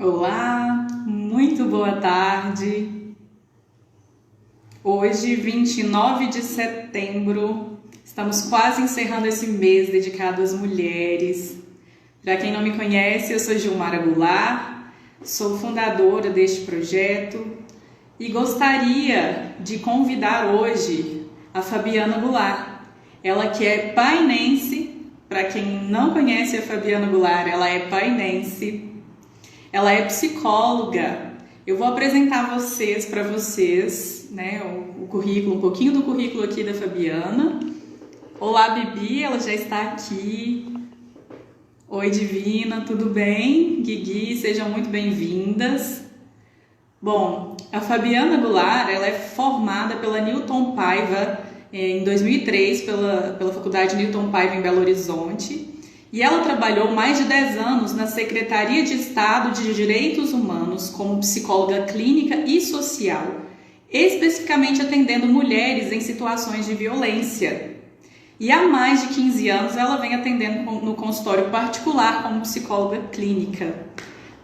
Olá, muito boa tarde. Hoje, 29 de setembro, estamos quase encerrando esse mês dedicado às mulheres. Para quem não me conhece, eu sou Gilmara Goulart, sou fundadora deste projeto e gostaria de convidar hoje a Fabiana Goulart. Ela que é painense, para quem não conhece a Fabiana Goulart, ela é painense. Ela é psicóloga. Eu vou apresentar para vocês, né, o currículo, um pouquinho do currículo aqui da Fabiana. Olá, Bibi, ela já está aqui. Oi, Divina, tudo bem? Guigui, sejam muito bem-vindas. Bom, a Fabiana Goulart, ela é formada pela Newton Paiva em 2003, pela Faculdade Newton Paiva em Belo Horizonte. E ela trabalhou mais de 10 anos na Secretaria de Estado de Direitos Humanos como psicóloga clínica e social, especificamente atendendo mulheres em situações de violência. E há mais de 15 anos ela vem atendendo no consultório particular como psicóloga clínica.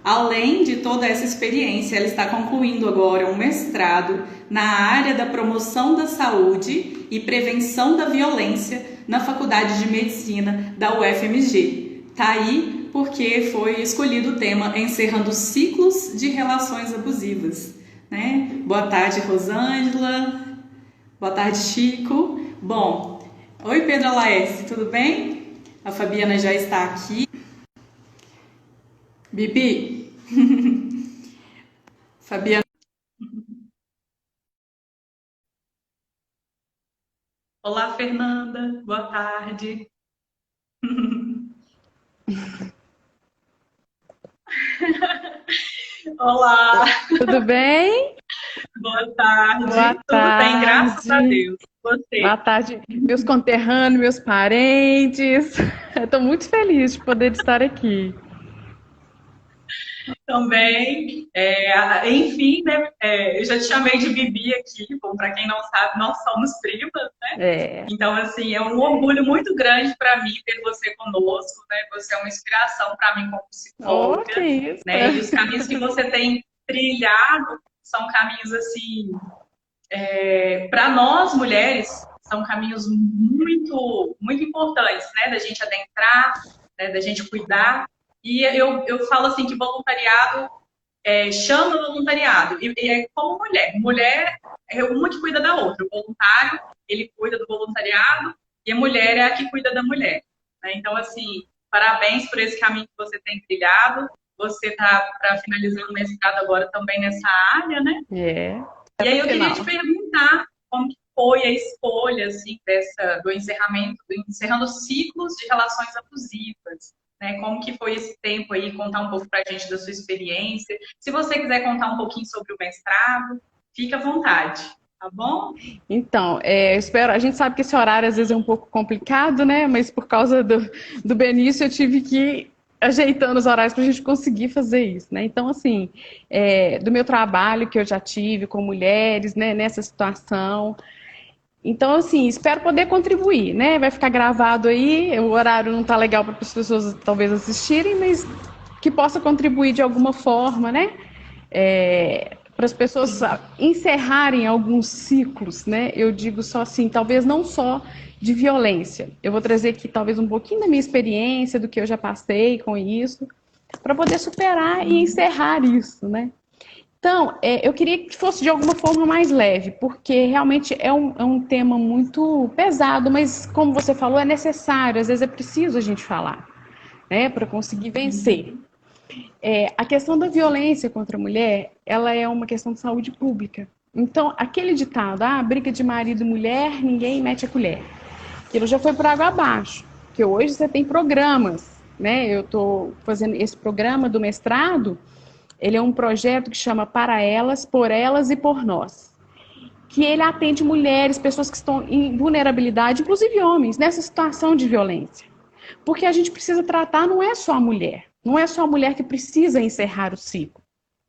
Além de toda essa experiência, ela está concluindo agora um mestrado na área da promoção da saúde e prevenção da violência na Faculdade de Medicina da UFMG. Tá aí porque foi escolhido o tema Encerrando Ciclos de Relações Abusivas, né? Boa tarde, Rosângela. Boa tarde, Chico. Bom, oi, Pedro Alaes, tudo bem? A Fabiana já está aqui. Bibi, Fabiana. Olá, Fernanda. Boa tarde. Olá, Tudo bem? boa Boa tarde. Tudo bem, graças a tarde. Deus. Você Boa tarde, meus conterrâneos, meus parentes. Estou muito feliz de poder estar aqui. também. Enfim, né? Eu já te chamei de Bibi aqui. Bom, para quem não sabe, nós somos primas, né? É. Então, assim, é um orgulho muito grande para mim ter você conosco, né? Você é uma inspiração para mim como Oh, que psicóloga, isso. né? E os caminhos que você tem trilhado são caminhos assim para nós mulheres, são caminhos muito importantes, né? Da gente adentrar, né? Da gente cuidar. E eu falo assim que voluntariado chama voluntariado. E é como mulher. Mulher é uma que cuida da outra. O voluntário, ele cuida do voluntariado e a mulher é a que cuida da mulher. Né? Então, assim, parabéns por esse caminho que você tem trilhado. Você está para finalizar o mestrado agora também nessa área, né? É. E aí Reta eu queria te final. perguntar como que foi a escolha assim, do encerramento, encerrando ciclos de relações abusivas. Né? Como que foi esse tempo aí? Contar um pouco para a gente da sua experiência. Se você quiser contar um pouquinho sobre o mestrado, fica à vontade, tá bom? Então, eu espero. A gente sabe que esse horário às vezes é um pouco complicado, né? Mas por causa do Benício, eu tive que ir ajeitando os horários para a gente conseguir fazer isso, né? Então, assim, do meu trabalho que eu já tive com mulheres, né, nessa situação. Então, assim, espero poder contribuir, né? Vai ficar gravado aí, o horário não tá legal para as pessoas talvez assistirem, mas que possa contribuir de alguma forma, né? Para as pessoas Sim. encerrarem alguns ciclos, né? Eu digo só assim, talvez não só de violência. Eu vou trazer aqui talvez um pouquinho da minha experiência, do que eu já passei com isso, para poder superar e encerrar isso, né? Então, eu queria que fosse de alguma forma mais leve, porque realmente é um tema muito pesado, mas como você falou, é necessário, às vezes é preciso a gente falar, né, para conseguir vencer. A questão da violência contra a mulher, ela é uma questão de saúde pública. Então, aquele ditado, briga de marido e mulher, ninguém mete a colher. Aquilo já foi por água abaixo, porque hoje você tem programas, né? Eu estou fazendo esse programa do mestrado, ele é um projeto que chama Para Elas, Por Elas e Por Nós, que ele atende mulheres, pessoas que estão em vulnerabilidade, inclusive homens, nessa situação de violência. Porque a gente precisa tratar, não é só a mulher, não é só a mulher que precisa encerrar o ciclo,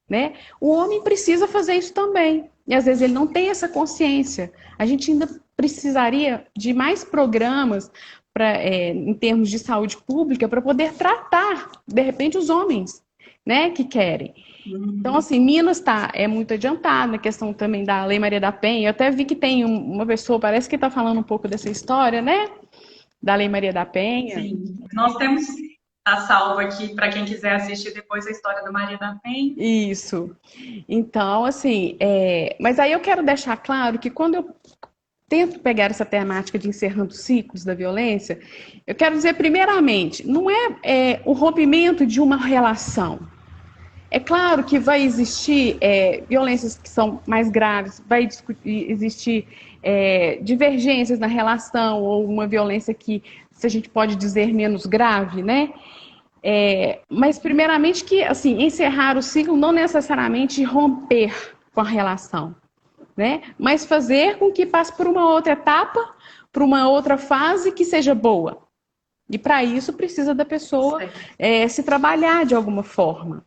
né? O homem precisa fazer isso também, e às vezes ele não tem essa consciência. A gente ainda precisaria de mais programas em termos de saúde pública para poder tratar, de repente, os homens né, que querem. Então, assim, Minas é muito adiantado na questão também da Lei Maria da Penha. Eu até vi que tem uma pessoa, parece que está falando um pouco dessa história, né, da Lei Maria da Penha. Sim, nós temos a salva aqui para quem quiser assistir depois a história da Maria da Penha. Isso. Então, assim, mas aí eu quero deixar claro que quando eu tento pegar essa temática de encerrando ciclos da violência, eu quero dizer, primeiramente, não é o rompimento de uma relação. É claro que vai existir violências que são mais graves, vai existir divergências na relação, ou uma violência que, se a gente pode dizer, menos grave, né? Mas, primeiramente, que assim, encerrar o ciclo não necessariamente romper com a relação, né? Mas fazer com que passe por uma outra etapa, por uma outra fase que seja boa. E para isso precisa da pessoa se trabalhar de alguma forma.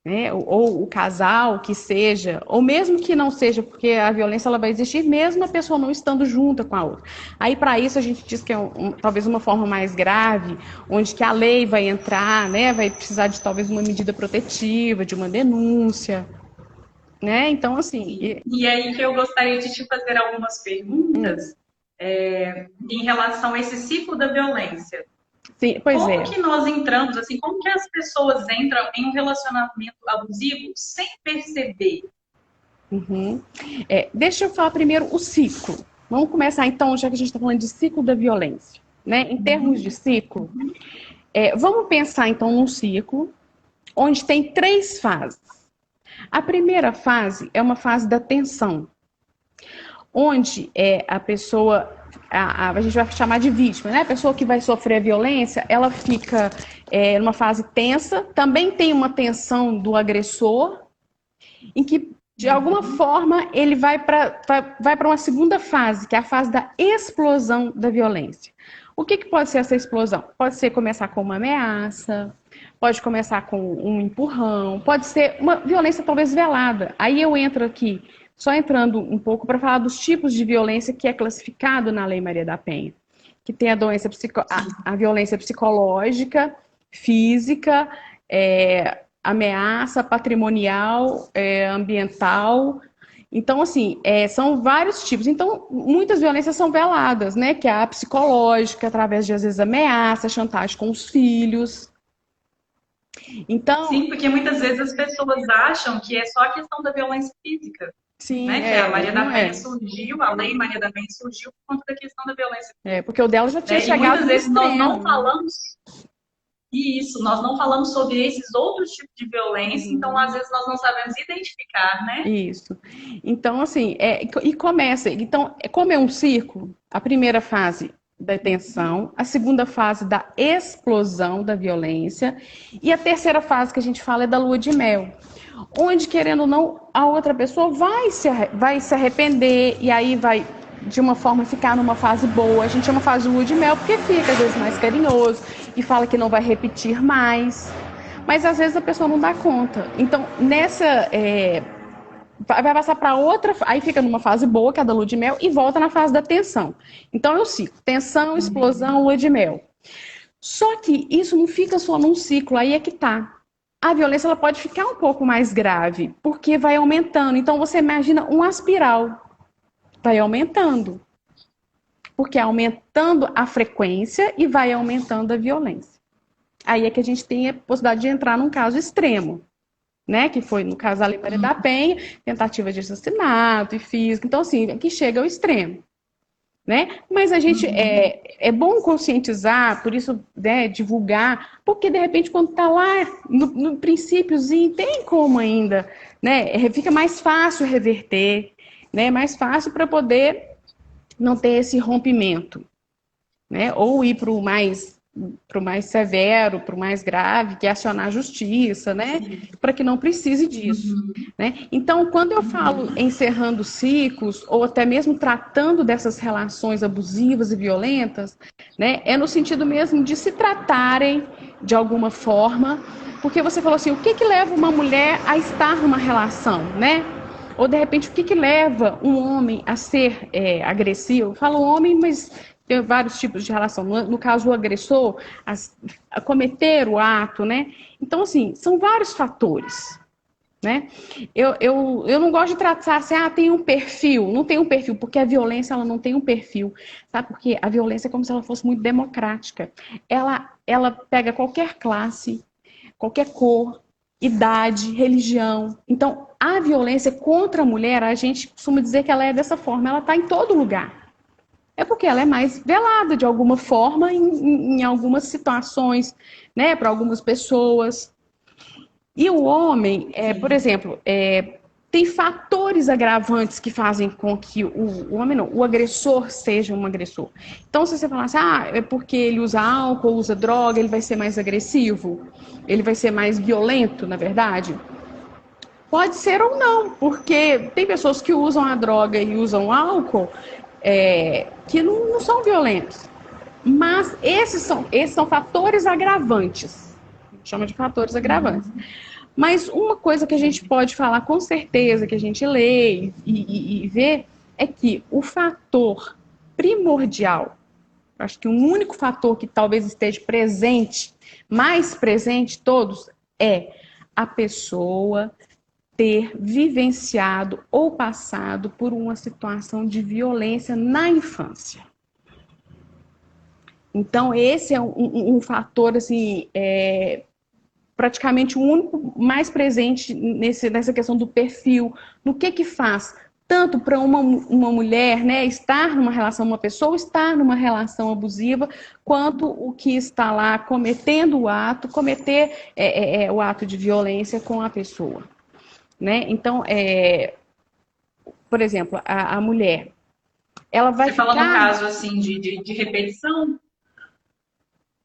Né? Ou o casal que seja, ou mesmo que não seja, porque a violência ela vai existir mesmo a pessoa não estando junta com a outra. Aí para isso a gente diz que é talvez uma forma mais grave, onde que a lei vai entrar, né? Vai precisar de talvez uma medida protetiva, de uma denúncia, né? Então assim. E aí que eu gostaria de te fazer algumas perguntas em relação a esse ciclo da violência. Sim, pois como que nós entramos, assim, como que as pessoas entram em um relacionamento abusivo sem perceber? Deixa eu falar primeiro o ciclo. Vamos começar então, já que a gente está falando de ciclo da violência. Né? Em termos de ciclo, vamos pensar então num ciclo onde tem 3 fases. A primeira fase é uma fase da tensão, onde a pessoa, a gente vai chamar de vítima, né? A pessoa que vai sofrer a violência, ela fica numa fase tensa, também tem uma tensão do agressor, em que, de alguma forma, ele vai para uma segunda fase, que é a fase da explosão da violência. O que pode ser essa explosão? Pode ser começar com uma ameaça, pode começar com um empurrão, pode ser uma violência talvez velada. Aí eu entro aqui, só entrando um pouco para falar dos tipos de violência que é classificado na Lei Maria da Penha, que tem a violência psicológica, física, ameaça patrimonial, ambiental. Então, assim, são vários tipos. Então, muitas violências são veladas, né? Que é a psicológica, através de, às vezes, ameaça, chantagem com os filhos. Então, sim, porque muitas vezes as pessoas acham que é só a questão da violência física. Sim, né? Que a Maria da Penha surgiu, a Lei Maria da Penha surgiu por conta da questão da violência física. Porque o dela já tinha chegado. E muitas vezes nós não falamos nós não falamos sobre esses outros tipos de violência, então às vezes nós não sabemos identificar, né? Isso. Então, assim, e começa. Então, como é um ciclo, a primeira fase da tensão, a segunda fase da explosão da violência, e a terceira fase que a gente fala é da lua de mel. Onde, querendo ou não, a outra pessoa vai se arrepender, e aí vai, de uma forma, ficar numa fase boa. A gente chama fase de lua de mel porque fica, às vezes, mais carinhoso, e fala que não vai repetir mais. Mas, às vezes, a pessoa não dá conta. Então, vai passar para outra, aí fica numa fase boa, que é a da lua de mel, e volta na fase da tensão. Então, é o ciclo: tensão, explosão, lua de mel. Só que isso não fica só num ciclo, aí é que tá. A violência ela pode ficar um pouco mais grave, porque vai aumentando. Então, você imagina uma espiral. Vai aumentando. Porque é aumentando a frequência e vai aumentando a violência. Aí é que a gente tem a possibilidade de entrar num caso extremo, né? Que foi, no caso da Lei Maria da Penha, tentativa de assassinato e físico. Então, assim, aqui chega ao extremo. Né? Mas a gente é bom conscientizar, por isso, né, divulgar, porque de repente quando está lá no princípiozinho tem como ainda, né, fica mais fácil reverter, né, mais fácil para poder não ter esse rompimento, né, ou ir para o mais severo, para o mais grave, que é acionar a justiça, né? Para que não precise disso. Né? Então, quando eu falo encerrando ciclos, ou até mesmo tratando dessas relações abusivas e violentas, né, é no sentido mesmo de se tratarem de alguma forma, porque você falou assim, o que leva uma mulher a estar numa relação, né? Ou, de repente, o que leva um homem a ser agressivo? Eu falo homem, mas tem vários tipos de relação. No caso, o agressor, a cometer o ato, né? Então, assim, são vários fatores, né? Eu não gosto de tratar assim, tem um perfil. Não tem um perfil, porque a violência ela não tem um perfil, sabe? Porque a violência é como se ela fosse muito democrática. Ela pega qualquer classe, qualquer cor, idade, religião. Então, a violência contra a mulher, a gente costuma dizer que ela é dessa forma, ela está em todo lugar. É porque ela é mais velada de alguma forma em algumas situações, né, para algumas pessoas. E o homem, por exemplo, tem fatores agravantes que fazem com que o homem não, o agressor seja um agressor. Então, se você falar assim, é porque ele usa álcool, usa droga, ele vai ser mais agressivo, ele vai ser mais violento, na verdade. Pode ser ou não, porque tem pessoas que usam a droga e usam o álcool que não são violentos. Mas esses são fatores agravantes. Chama de fatores agravantes. Mas uma coisa que a gente pode falar com certeza, que a gente lê e vê, é que o fator primordial, acho que o único fator que talvez esteja presente, mais presente de todos, é a pessoa ter vivenciado ou passado por uma situação de violência na infância. Então, esse é um fator, assim, praticamente o único mais presente nessa questão do perfil, no que faz, tanto para uma mulher, né, estar numa relação, uma pessoa estar numa relação abusiva, quanto o que está lá cometendo o ato, cometer o ato de violência com a pessoa. Né? Então, por exemplo, a mulher, ela vai Você fala no caso assim de repetição?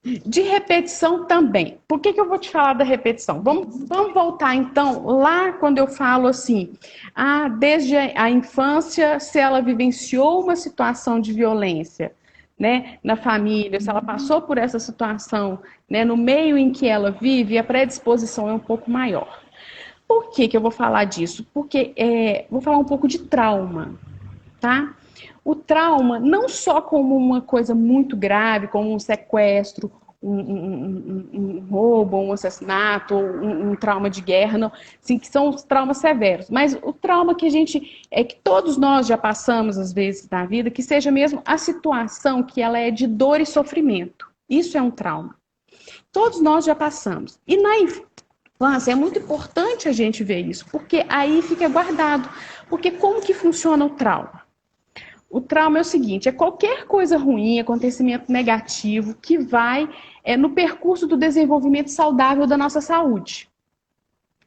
De repetição também. Por que eu vou te falar da repetição? Vamos voltar então lá quando eu falo assim, desde a infância, se ela vivenciou uma situação de violência, né, na família, se ela passou por essa situação, né, no meio em que ela vive, a predisposição é um pouco maior. Por que eu vou falar disso? Porque vou falar um pouco de trauma, tá? O trauma, não só como uma coisa muito grave, como um sequestro, um roubo, um assassinato, um trauma de guerra, não, assim, que são os traumas severos, mas o trauma que que todos nós já passamos às vezes na vida, que seja mesmo a situação que ela é de dor e sofrimento. Isso é um trauma. Todos nós já passamos. E na infância é muito importante a gente ver isso, porque aí fica guardado. Porque como que funciona o trauma? O trauma é o seguinte, é qualquer coisa ruim, acontecimento negativo que vai no percurso do desenvolvimento saudável da nossa saúde.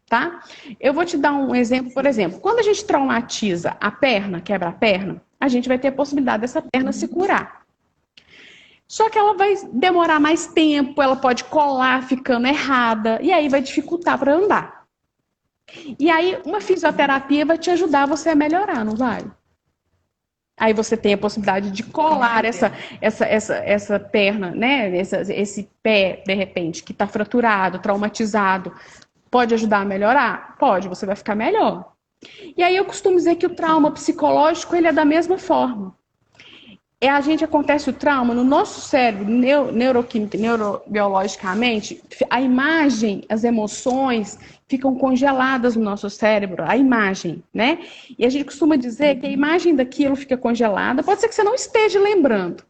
Tá? Eu vou te dar um exemplo, por exemplo, quando a gente traumatiza a perna, quebra a perna, a gente vai ter a possibilidade dessa perna se curar. Só que ela vai demorar mais tempo, ela pode colar ficando errada, e aí vai dificultar para andar. E aí uma fisioterapia vai te ajudar você a melhorar, não vai? Aí você tem a possibilidade de colar essa perna, né? Esse pé, de repente, que está fraturado, traumatizado. Pode ajudar a melhorar? Pode, você vai ficar melhor. E aí eu costumo dizer que o trauma psicológico ele é da mesma forma. Acontece o trauma no nosso cérebro, neuroquímica, neurobiologicamente, a imagem, as emoções ficam congeladas no nosso cérebro, a imagem, né? E a gente costuma dizer que a imagem daquilo fica congelada, pode ser que você não esteja lembrando,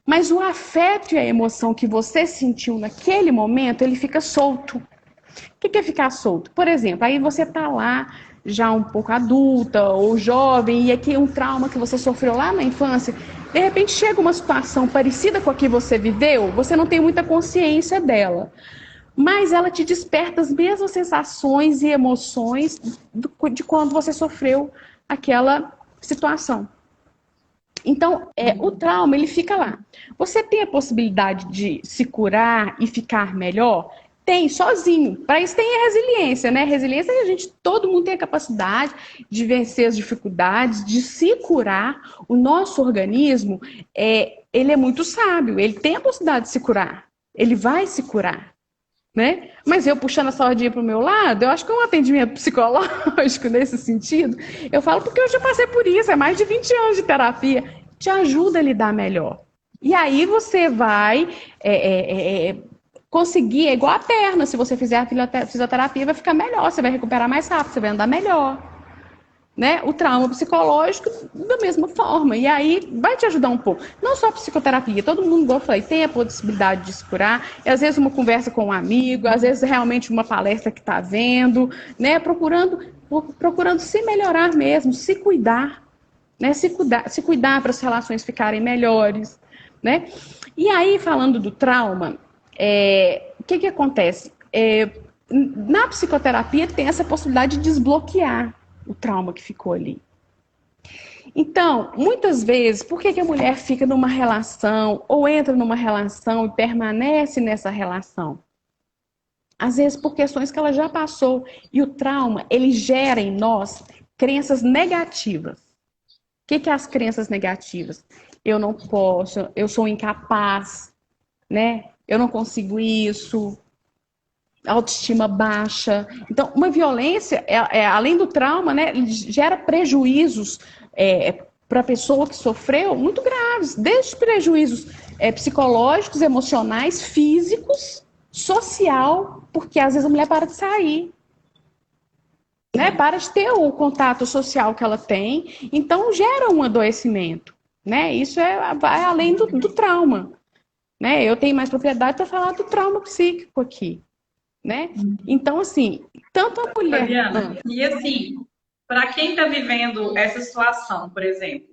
mas o afeto e a emoção que você sentiu naquele momento, ele fica solto. O que é ficar solto? Por exemplo, aí você tá lá, já um pouco adulta ou jovem, e aqui um trauma que você sofreu lá na infância, de repente chega uma situação parecida com a que você viveu, você não tem muita consciência dela, mas ela te desperta as mesmas sensações e emoções de quando você sofreu aquela situação. Então, o trauma, ele fica lá. Você tem a possibilidade de se curar e ficar melhor? Tem, sozinho. Para isso tem a resiliência, né? Resiliência é todo mundo tem a capacidade de vencer as dificuldades, de se curar. O nosso organismo, ele é muito sábio, ele tem a possibilidade de se curar. Ele vai se curar, né? Mas eu puxando a sardinha para o meu lado, eu acho que é um atendimento psicológico nesse sentido. Eu falo porque eu já passei por isso, é mais de 20 anos de terapia. Te ajuda a lidar melhor. E aí você vai conseguir, é igual a perna, se você fizer a fisioterapia, vai ficar melhor, você vai recuperar mais rápido, você vai andar melhor. Né? O trauma psicológico, da mesma forma. E aí vai te ajudar um pouco. Não só a psicoterapia, todo mundo, igual eu falei, tem a possibilidade de se curar. E às vezes uma conversa com um amigo, às vezes realmente uma palestra que está vendo, né? Procurando se melhorar mesmo, se cuidar. Né? Se cuidar para as relações ficarem melhores. Né? E aí, falando do trauma, o que acontece? Na psicoterapia tem essa possibilidade de desbloquear o trauma que ficou ali. Então, muitas vezes, por que a mulher fica numa relação ou entra numa relação e permanece nessa relação? Às vezes por questões que ela já passou. E o trauma, ele gera em nós crenças negativas. O que é as crenças negativas? Eu não posso, eu sou incapaz, né? Eu não consigo isso, autoestima baixa. Então, uma violência, além do trauma, né, gera prejuízos para a pessoa que sofreu muito graves, desde prejuízos psicológicos, emocionais, físicos, social, porque às vezes a mulher para de sair, né, para de ter o contato social que ela tem, então gera um adoecimento. Né? Isso vai além do trauma. Né? Eu tenho mais propriedade para falar do trauma psíquico aqui. Né? Então, assim, tanto a mulher... Fabiana, e assim, para quem está vivendo essa situação, por exemplo,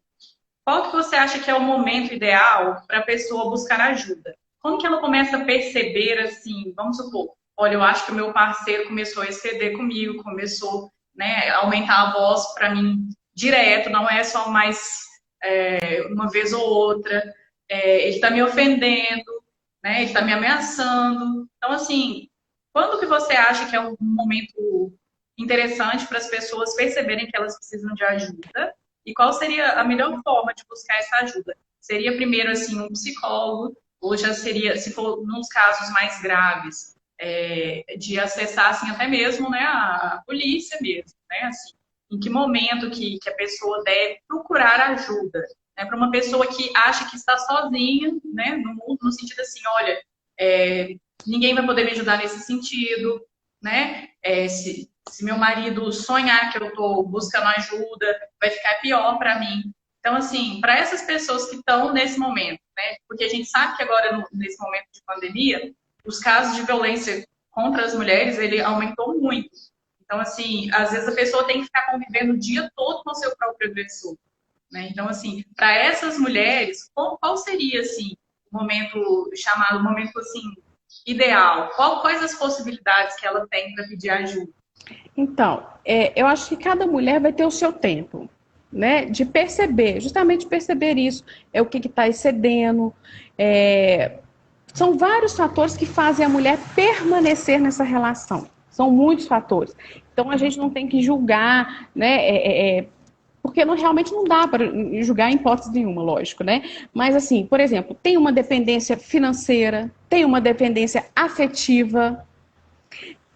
qual que você acha que é o momento ideal para a pessoa buscar ajuda? Como que ela começa a perceber, assim, vamos supor, olha, eu acho que o meu parceiro começou a exceder comigo, começou, né, a aumentar a voz para mim direto, não é só mais uma vez ou outra, ele está me ofendendo, né, ele está me ameaçando. Então, assim, quando que você acha que é um momento interessante para as pessoas perceberem que elas precisam de ajuda? E qual seria a melhor forma de buscar essa ajuda? Seria primeiro, assim, um psicólogo, ou já seria, se for nos casos mais graves, de acessar, assim, até mesmo, né, a polícia mesmo, né, assim, em que momento que a pessoa deve procurar ajuda, né, para uma pessoa que acha que está sozinha, né, no mundo, no sentido assim, olha, ninguém vai poder me ajudar nesse sentido, né, se meu marido sonhar que eu estou buscando ajuda, vai ficar pior para mim. Então, assim, para essas pessoas que estão nesse momento, né? Porque a gente sabe que agora, nesse momento de pandemia, os casos de violência contra as mulheres, ele aumentou muito. Então, assim, às vezes a pessoa tem que ficar convivendo o dia todo com o seu próprio agressor, né? Então, assim, para essas mulheres, qual seria, assim, o momento chamado, o momento, assim, ideal? Quais as possibilidades que ela tem para pedir ajuda? Então, eu acho que cada mulher vai ter o seu tempo, né? De perceber, justamente perceber isso, o que está excedendo. São vários fatores que fazem a mulher permanecer nessa relação. São muitos fatores. Então a gente não tem que julgar, né? Porque realmente não dá para julgar em hipótese nenhuma, lógico, né? Mas assim, por exemplo, tem uma dependência financeira, tem uma dependência afetiva.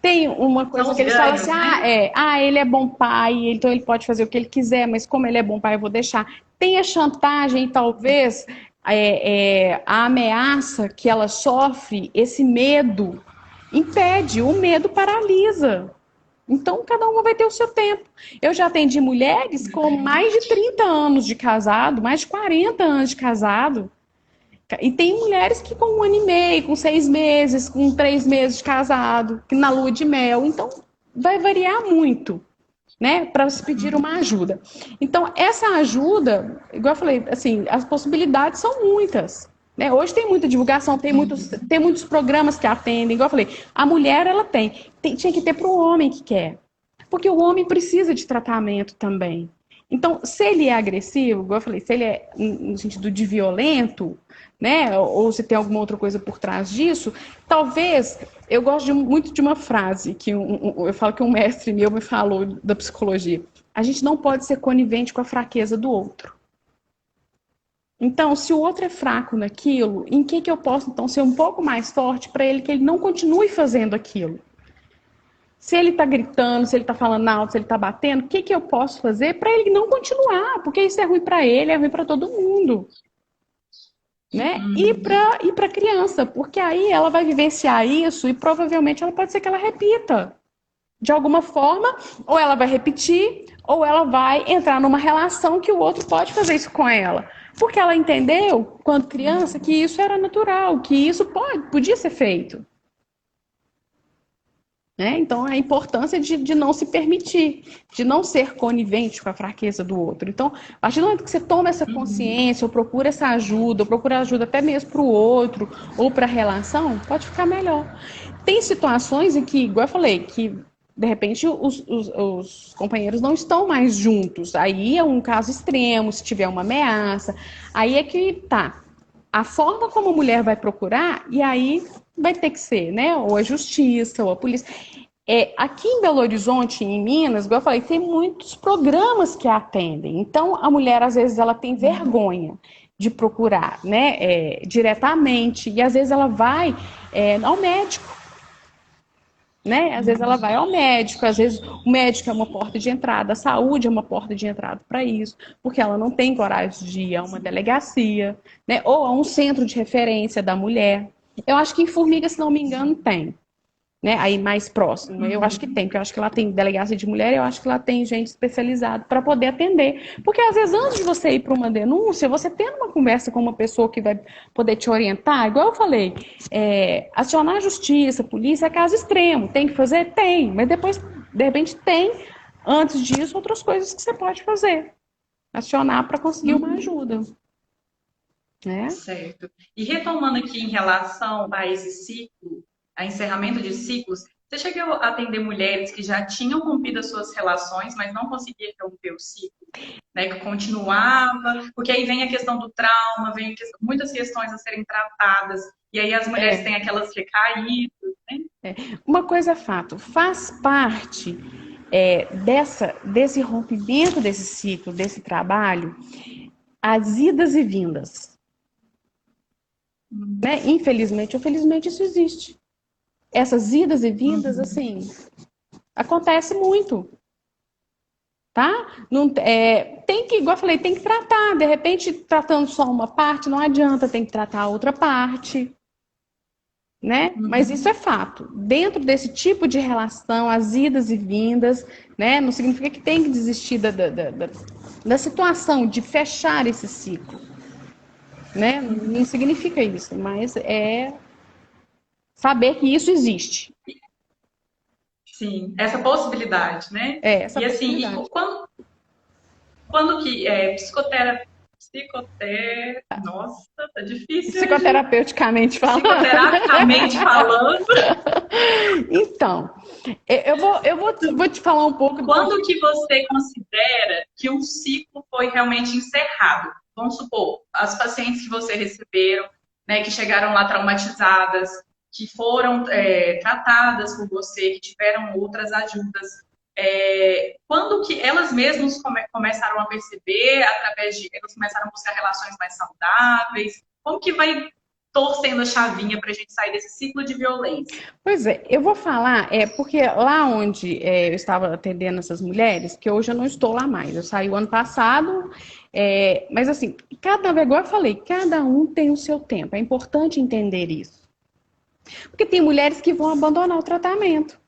Tem uma coisa que eles falam assim, né? Ele é bom pai, então ele pode fazer o que ele quiser, mas como ele é bom pai, eu vou deixar. Tem a chantagem, talvez, a ameaça que ela sofre, esse medo, impede, o medo paralisa. Então, cada uma vai ter o seu tempo. Eu já atendi mulheres com mais de 30 anos de casado, mais de 40 anos de casado, e tem mulheres que com 1 ano e meio, com 6 meses, com 3 meses de casado, que na lua de mel. Então, vai variar muito, né? Para se pedir uma ajuda. Então, essa ajuda, igual eu falei, assim, as possibilidades são muitas. Né? Hoje tem muita divulgação, tem muitos programas que atendem. Igual eu falei, a mulher, ela tinha que ter para o homem que quer. Porque o homem precisa de tratamento também. Então, se ele é agressivo, igual eu falei, se ele é no sentido de violento, né, ou se tem alguma outra coisa por trás disso, talvez, eu gosto muito de uma frase que eu falo que um mestre meu me falou da psicologia. A gente não pode ser conivente com a fraqueza do outro. Então, se o outro é fraco naquilo, em que eu posso, então, ser um pouco mais forte para ele, que ele não continue fazendo aquilo? Se ele está gritando, se ele está falando alto, se ele está batendo, o que eu posso fazer para ele não continuar? Porque isso é ruim para ele, é ruim para todo mundo. né? E para criança, porque aí ela vai vivenciar isso e provavelmente ela pode ser que ela repita. De alguma forma, ou ela vai repetir, ou ela vai entrar numa relação que o outro pode fazer isso com ela. Porque ela entendeu, quando criança, que isso era natural, que isso podia ser feito. Né? Então, a importância de não se permitir, de não ser conivente com a fraqueza do outro. Então, a partir do momento que você toma essa consciência, ou procura essa ajuda, ou procura ajuda até mesmo para o outro, ou para a relação, pode ficar melhor. Tem situações em que, igual eu falei, que de repente os companheiros não estão mais juntos. Aí é um caso extremo, se tiver uma ameaça. Aí é que tá. A forma como a mulher vai procurar, e aí vai ter que ser, né? Ou a justiça, ou a polícia. Aqui em Belo Horizonte, em Minas, igual eu falei, tem muitos programas que atendem. Então, a mulher, às vezes, ela tem vergonha de procurar, né? Diretamente. E, às vezes, ela vai ao médico. Né? Às vezes ela vai ao médico, às vezes o médico é uma porta de entrada, a saúde é uma porta de entrada para isso, porque ela não tem coragem de ir a uma delegacia, né? Ou a um centro de referência da mulher. Eu acho que em Formiga, se não me engano, tem. Né? Aí mais próximo, eu acho que tem, porque eu acho que lá tem delegacia de mulher, eu acho que lá tem gente especializada para poder atender. Porque às vezes antes de você ir para uma denúncia, você tendo uma conversa com uma pessoa que vai poder te orientar, igual eu falei, acionar a justiça, a polícia é caso extremo, tem que fazer? Tem, mas depois, de repente, tem, antes disso, outras coisas que você pode fazer. Acionar para conseguir uma ajuda. Né? Certo. E retomando aqui em relação a esse ciclo, a encerramento de ciclos, você chegou a atender mulheres que já tinham rompido as suas relações, mas não conseguiam romper o ciclo, né? Que continuava, porque aí vem a questão do trauma, vem muitas questões a serem tratadas, e aí as mulheres têm aquelas recaídas, né? Uma coisa é fato, faz parte desse rompimento desse ciclo, desse trabalho, as idas e vindas. Né? Infelizmente ou felizmente isso existe. Essas idas e vindas, assim, acontece muito. Tá? Não, tem que, igual eu falei, tem que tratar. De repente, tratando só uma parte, não adianta, tem que tratar a outra parte. Né? Mas isso é fato. Dentro desse tipo de relação, as idas e vindas, né? Não significa que tem que desistir da situação de fechar esse ciclo. Né? Não significa isso, mas é saber que isso existe. Sim, essa possibilidade, né? Essa e assim, possibilidade. Quando que nossa, tá difícil. Psicoterapeuticamente falando. Psicoterapicamente falando. Então, eu vou te falar um pouco. Quando que você considera que um ciclo foi realmente encerrado? Vamos supor, as pacientes que você receberam, né, que chegaram lá traumatizadas, que foram tratadas por você, que tiveram outras ajudas, quando que elas mesmas começaram a perceber, elas começaram a buscar relações mais saudáveis, como que vai torcendo a chavinha para a gente sair desse ciclo de violência? Pois é, eu vou falar, porque lá onde eu estava atendendo essas mulheres, que hoje eu não estou lá mais, eu saí o ano passado, mas assim, igual eu falei, cada um tem o seu tempo, é importante entender isso. Porque tem mulheres que vão abandonar o tratamento,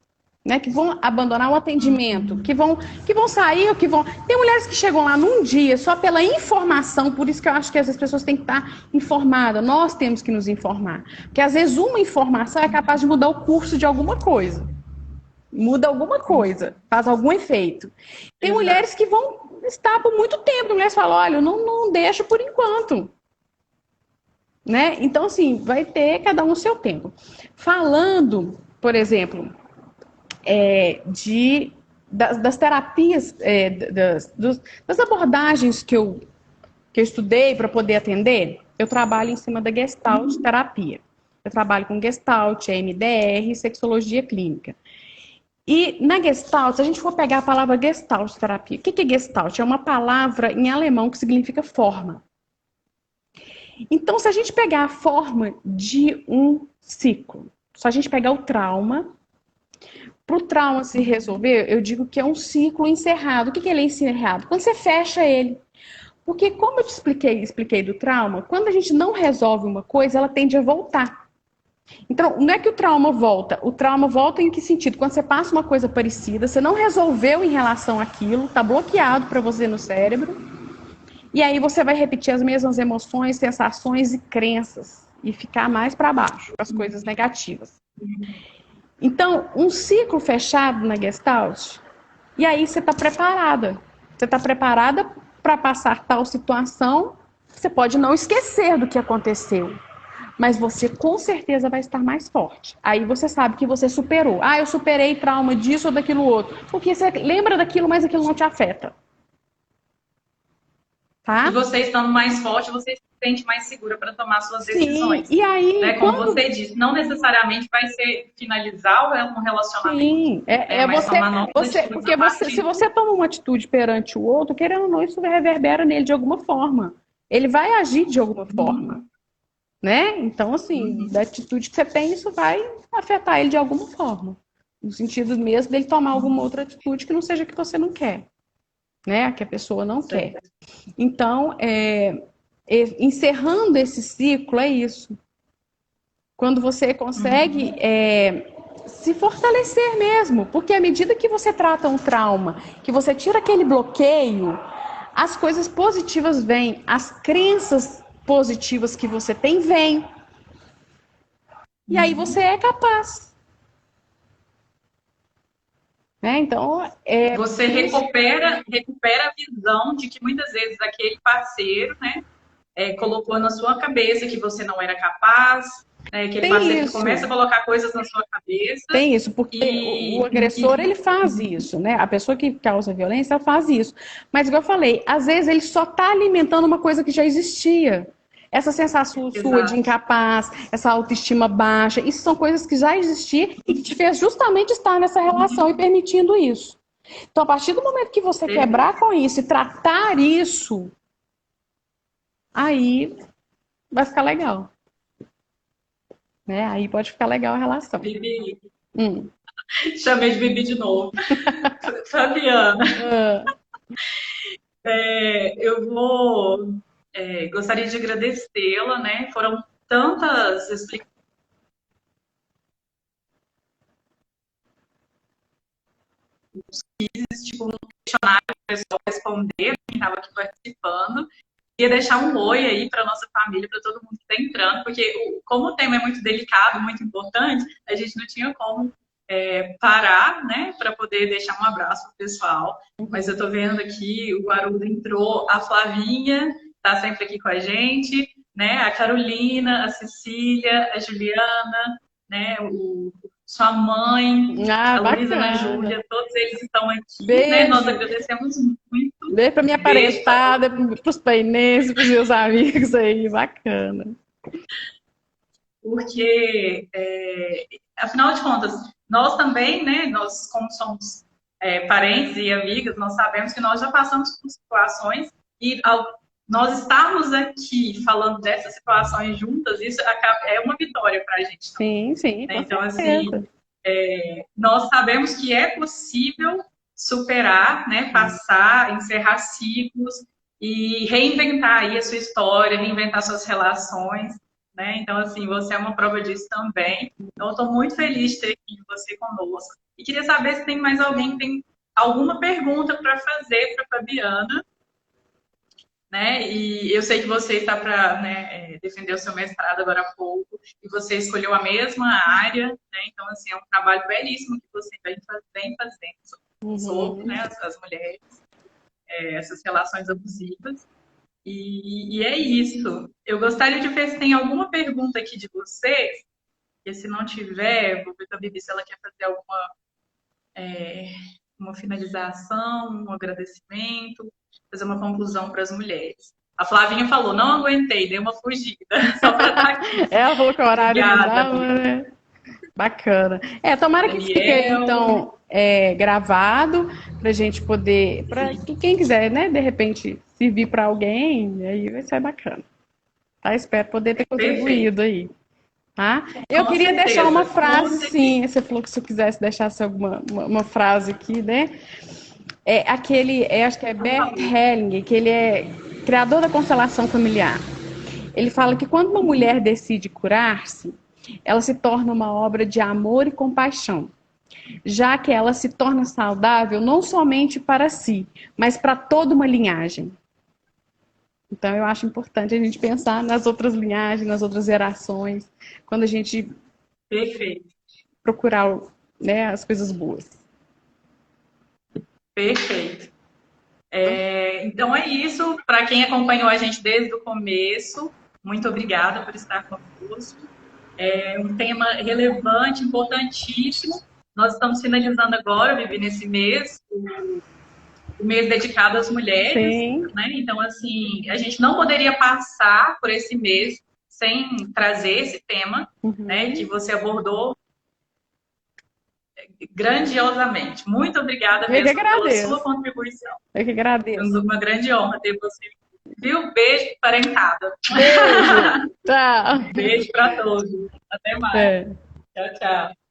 né? Que vão abandonar o atendimento, que vão sair ou que vão. Tem mulheres que chegam lá num dia só pela informação, por isso que eu acho que essas pessoas têm que estar informadas. Nós temos que nos informar. Porque às vezes uma informação é capaz de mudar o curso de alguma coisa. Muda alguma coisa, faz algum efeito. Tem Exato. Mulheres que vão estar por muito tempo. Tem mulheres que falam, olha, eu não deixo por enquanto. Né? Então, assim, vai ter cada um o seu tempo. Falando, por exemplo, das terapias, das abordagens que eu estudei para poder atender, eu trabalho em cima da Gestalt terapia. Eu trabalho com Gestalt, EMDR e sexologia clínica. E na Gestalt, se a gente for pegar a palavra Gestalt terapia, o que é Gestalt? É uma palavra em alemão que significa forma. Então, se a gente pegar a forma de um ciclo, se a gente pegar o trauma, para o trauma se resolver, eu digo que é um ciclo encerrado. O que ele é encerrado? Quando você fecha ele. Porque como eu te expliquei do trauma, quando a gente não resolve uma coisa, ela tende a voltar. Então, não é que o trauma volta em que sentido? Quando você passa uma coisa parecida, você não resolveu em relação àquilo, está bloqueado para você no cérebro, e aí você vai repetir as mesmas emoções, sensações e crenças, e ficar mais para baixo, com as coisas negativas. Então, um ciclo fechado na Gestalt, e aí você está preparada. Você está preparada para passar tal situação, você pode não esquecer do que aconteceu, mas você com certeza vai estar mais forte. Aí você sabe que você superou. Ah, eu superei trauma disso ou daquilo outro. Porque você lembra daquilo, mas aquilo não te afeta. Tá? E você estando mais forte, você se sente mais segura para tomar suas decisões. Sim, e aí... Né? Como você disse, não necessariamente vai ser finalizar um relacionamento. Sim, se você toma uma atitude perante o outro, querendo ou não, isso reverbera nele de alguma forma. Ele vai agir de alguma forma. Né? Então, assim, da atitude que você tem, isso vai afetar ele de alguma forma. No sentido mesmo dele tomar alguma outra atitude que não seja que você não quer. Né? Que a pessoa não quer. Então, encerrando esse ciclo, é isso. Quando você consegue se fortalecer mesmo. Porque à medida que você trata um trauma, que você tira aquele bloqueio, as coisas positivas vêm, as crenças positivas que você tem, vêm. E aí você é capaz. Né? Então, você recupera a visão de que muitas vezes aquele parceiro, né, colocou na sua cabeça que você não era capaz, né, aquele parceiro que começa a colocar coisas na sua cabeça. Tem isso, porque o agressor, ele faz isso, né? A pessoa que causa violência, ela faz isso. Mas, igual eu falei, às vezes ele só está alimentando uma coisa que já existia. Essa sensação sua de incapaz, essa autoestima baixa, isso são coisas que já existiam e que te fez justamente estar nessa relação e permitindo isso. Então, a partir do momento que você quebrar com isso e tratar isso, aí vai ficar legal. Né? Aí pode ficar legal a relação. Bibi. Chamei de Bibi de novo. Fabiana. Eu gostaria de agradecê-la, né? Foram tantas explicações. Tipo, um questionário para o pessoal responder, quem estava aqui participando. Queria deixar um oi aí para nossa família, para todo mundo que está entrando, porque como o tema é muito delicado, muito importante, a gente não tinha como parar, né, para poder deixar um abraço para o pessoal. Mas eu estou vendo aqui, o Haroldo entrou, a Flavinha está sempre aqui com a gente, né, a Carolina, a Cecília, a Juliana, né, sua mãe, a Luísa, a Júlia, todos eles estão aqui, né? Nós agradecemos muito. Beijo para minha parentada, para os painenses, para os meus amigos aí, bacana. Porque, afinal de contas, nós também, né? Nós, como somos parentes e amigas, nós sabemos que nós já passamos por situações e nós estarmos aqui falando dessas situações juntas, isso é uma vitória para a gente. Sim, sim. Né? Então, assim, nós sabemos que é possível superar, né, passar, encerrar ciclos e reinventar aí a sua história, reinventar suas relações. Né? Então, assim, você é uma prova disso também. Então, eu estou muito feliz de ter aqui você conosco. E queria saber se tem mais alguém que tem alguma pergunta para fazer para a Fabiana. Né? E eu sei que você está para defender o seu mestrado agora há pouco, e você escolheu a mesma área, né? Então, assim, é um trabalho belíssimo que você vem fazendo sobre, né, as mulheres, essas relações abusivas. E é isso. Eu gostaria de ver se tem alguma pergunta aqui de vocês, e se não tiver, vou ver com a Bibi se ela quer fazer uma finalização, um agradecimento, fazer uma conclusão para as mulheres. A Flavinha falou, não aguentei, dei uma fugida, só para estar aqui. Ela falou que o horário não dava, né? Bacana. Tomara que fique aí, então, gravado, para a gente poder, para quem quiser, né, de repente, servir para alguém, aí vai ser bacana. Tá? Espero poder ter contribuído aí. Tá? Eu queria deixar uma frase, sim, você falou que se eu quisesse deixasse uma frase aqui, né? Acho que é Bert Hellinger, que ele criador da constelação familiar. Ele fala que quando uma mulher decide curar-se, ela se torna uma obra de amor e compaixão, já que ela se torna saudável não somente para si, mas para toda uma linhagem. Então, eu acho importante a gente pensar nas outras linhagens, nas outras gerações, quando a gente Perfeito. procurar, né, as coisas boas. Perfeito. Então é isso. Para quem acompanhou a gente desde o começo, muito obrigada por estar conosco. É um tema relevante, importantíssimo. Nós estamos finalizando agora, Vivi, nesse mês, o mês dedicado às mulheres. Sim. Né? Então, assim, a gente não poderia passar por esse mês sem trazer esse tema, né, que você abordou grandiosamente. Muito obrigada mesmo pela sua contribuição. Eu que agradeço. É uma grande honra ter você. Viu? Beijo, parentada. Beijo. Tchau. Beijo para todos. Até mais. Tchau, tchau.